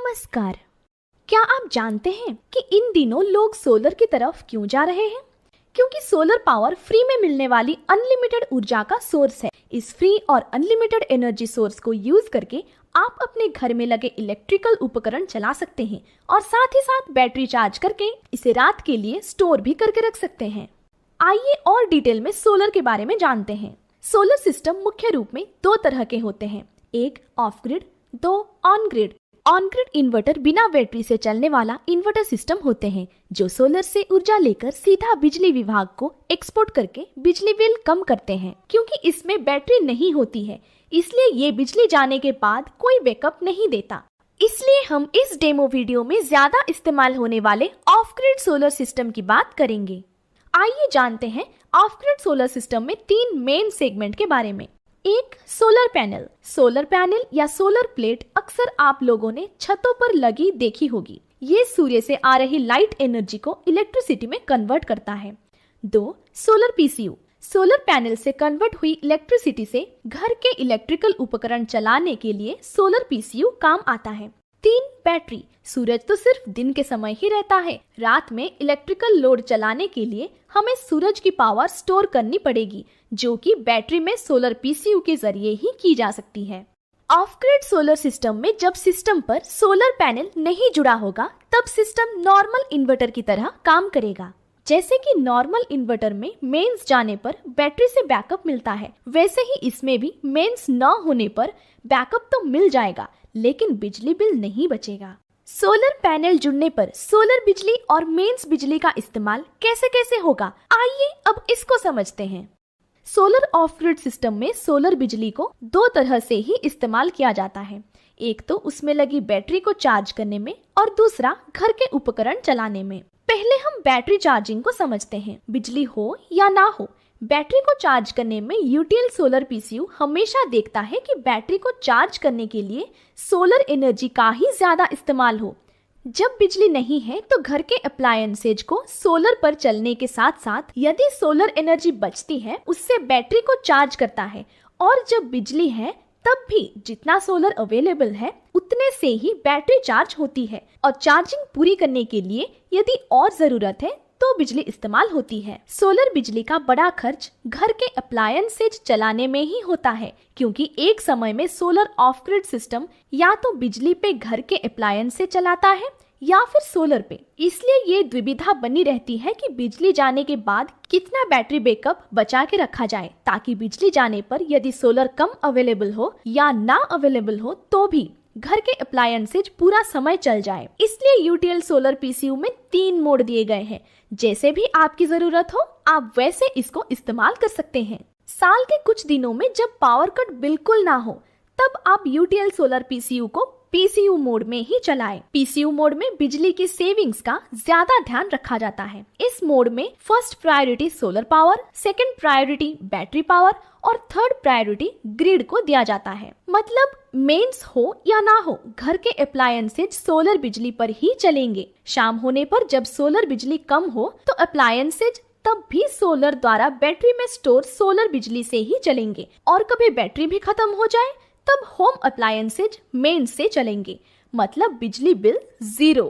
नमस्कार। क्या आप जानते हैं कि इन दिनों लोग सोलर की तरफ क्यों जा रहे हैं? क्योंकि सोलर पावर फ्री में मिलने वाली अनलिमिटेड ऊर्जा का सोर्स है। इस फ्री और अनलिमिटेड एनर्जी सोर्स को यूज करके आप अपने घर में लगे इलेक्ट्रिकल उपकरण चला सकते हैं और साथ ही साथ बैटरी चार्ज करके इसे रात के लिए स्टोर भी करके रख सकते हैं। आइए और डिटेल में सोलर के बारे में जानते हैं। सोलर सिस्टम मुख्य रूप में दो तरह के होते हैं, एक ऑफ ग्रिड, दो on grid. On grid inverter बिना बैटरी से चलने वाला इन्वर्टर सिस्टम होते हैं जो सोलर से ऊर्जा लेकर सीधा बिजली विभाग को एक्सपोर्ट करके बिजली बिल कम करते हैं। क्योंकि इसमें बैटरी नहीं होती है, इसलिए ये बिजली जाने के बाद कोई बैकअप नहीं देता। इसलिए हम इस डेमो वीडियो में ज्यादा इस्तेमाल होने वाले ऑफ ग्रिड सोलर सिस्टम की बात करेंगे। आइए जानते हैं ऑफ ग्रिड सोलर सिस्टम में तीन मेन सेगमेंट के बारे में। एक, सोलर पैनल। सोलर पैनल या सोलर प्लेट अक्सर आप लोगों ने छतों पर लगी देखी होगी। ये सूर्य से आ रही लाइट एनर्जी को इलेक्ट्रिसिटी में कन्वर्ट करता है। दो, सोलर पीसीयू। सोलर पैनल से कन्वर्ट हुई इलेक्ट्रिसिटी से घर के इलेक्ट्रिकल उपकरण चलाने के लिए सोलर पीसीयू काम आता है। तीन, बैटरी। सूरज तो सिर्फ दिन के समय ही रहता है। रात में इलेक्ट्रिकल लोड चलाने के लिए हमें सूरज की पावर स्टोर करनी पड़ेगी, जो कि बैटरी में सोलर पीसीयू के जरिए ही की जा सकती है। ऑफ ग्रिड सोलर सिस्टम में जब सिस्टम पर सोलर पैनल नहीं जुड़ा होगा तब सिस्टम नॉर्मल इन्वर्टर की तरह काम करेगा। जैसे कि नॉर्मल इन्वर्टर में मेंस जाने पर बैटरी से बैकअप मिलता है, वैसे ही इसमें भी मेंस न होने पर बैकअप तो मिल जाएगा, लेकिन बिजली बिल नहीं बचेगा। सोलर पैनल जुड़ने पर सोलर बिजली और मेंस बिजली का इस्तेमाल कैसे कैसे होगा, आइए अब इसको समझते हैं। सोलर ऑफ ग्रिड सिस्टम में सोलर बिजली को दो तरह से ही इस्तेमाल किया जाता है। एक तो उसमें लगी बैटरी को चार्ज करने में और दूसरा घर के उपकरण चलाने में। पहले हम बैटरी चार्जिंग को समझते हैं। बिजली हो या ना हो, बैटरी को चार्ज करने में यूटीएल सोलर पीसीयू हमेशा देखता है कि बैटरी को चार्ज करने के लिए सोलर एनर्जी का ही ज्यादा इस्तेमाल हो। जब बिजली नहीं है तो घर के अप्लायंसेज को सोलर पर चलने के साथ साथ यदि सोलर एनर्जी बचती है उससे बैटरी को चार्ज करता है, और जब बिजली है तब भी जितना सोलर अवेलेबल है उतने से ही बैटरी चार्ज होती है, और चार्जिंग पूरी करने के लिए यदि और जरूरत है तो बिजली इस्तेमाल होती है। सोलर बिजली का बड़ा खर्च घर के अप्लायंसेज चलाने में ही होता है, क्योंकि एक समय में सोलर ऑफ ग्रिड सिस्टम या तो बिजली पे घर के अप्लायंस से चलाता है या फिर सोलर पे। इसलिए ये द्विविधा बनी रहती है कि बिजली जाने के बाद कितना बैटरी बैकअप बचा के रखा जाए, ताकि बिजली जाने पर यदि सोलर कम अवेलेबल हो या ना अवेलेबल हो तो भी घर के अप्लायंसेज पूरा समय चल जाए। इसलिए यूटीएल सोलर पीसीयू में तीन मोड दिए गए हैं। जैसे भी आपकी जरूरत हो आप वैसे इसको इस्तेमाल कर सकते हैं। साल के कुछ दिनों में जब पावर कट बिल्कुल ना हो तब आप यूटीएल सोलर पीसीयू को पीसीयू मोड में ही चलाएं। पीसीयू मोड में बिजली की सेविंग्स का ज्यादा ध्यान रखा जाता है। इस मोड में first priority solar power, second priority battery power और थर्ड प्रायोरिटी ग्रिड को दिया जाता है। मतलब मेंस हो या ना हो, घर के अप्लायंसेज सोलर बिजली पर ही चलेंगे। शाम होने पर जब सोलर बिजली कम हो तो अप्लायंसेज तब भी सोलर द्वारा बैटरी में स्टोर सोलर बिजली से ही चलेंगे, और कभी बैटरी भी खत्म हो जाए तब होम अप्लायंसेज मेंस से चलेंगे। मतलब बिजली बिल 0।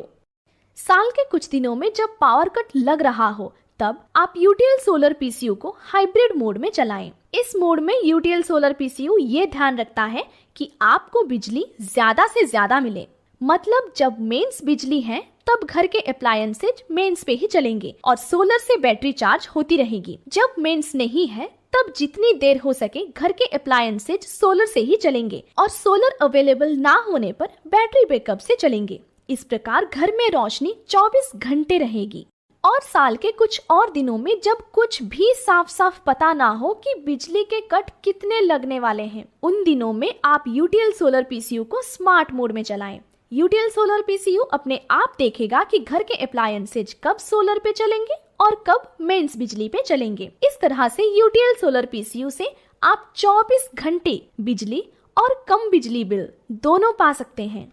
साल के कुछ दिनों में जब पावर कट लग रहा हो तब आप यूटीएल सोलर पीसीयू को हाइब्रिड मोड में चलाएं। इस मोड में यूटीएल सोलर पीसीयू ये ध्यान रखता है कि आपको बिजली ज्यादा से ज्यादा मिले। मतलब जब मेंस बिजली है तब घर के अप्लायंसेज मेंस पे ही चलेंगे और सोलर से बैटरी चार्ज होती रहेगी। जब मेंस नहीं है तब जितनी देर हो सके घर के अप्लायंसेज सोलर से ही चलेंगे और सोलर अवेलेबल ना होने पर बैटरी बैकअप से चलेंगे। इस प्रकार घर में रोशनी 24 घंटे रहेगी। और साल के कुछ और दिनों में जब कुछ भी साफ साफ पता ना हो कि बिजली के कट कितने लगने वाले हैं, उन दिनों में आप यूटीएल सोलर पीसीयू को स्मार्ट मोड में चलाएं। यूटीएल सोलर पीसीयू अपने आप देखेगा कि घर के अप्लायंसेज कब सोलर पे चलेंगे और कब मेंस बिजली पे चलेंगे। इस तरह से यूटीएल सोलर पीसीयू से आप 24 घंटे बिजली और कम बिजली बिल दोनों पा सकते हैं।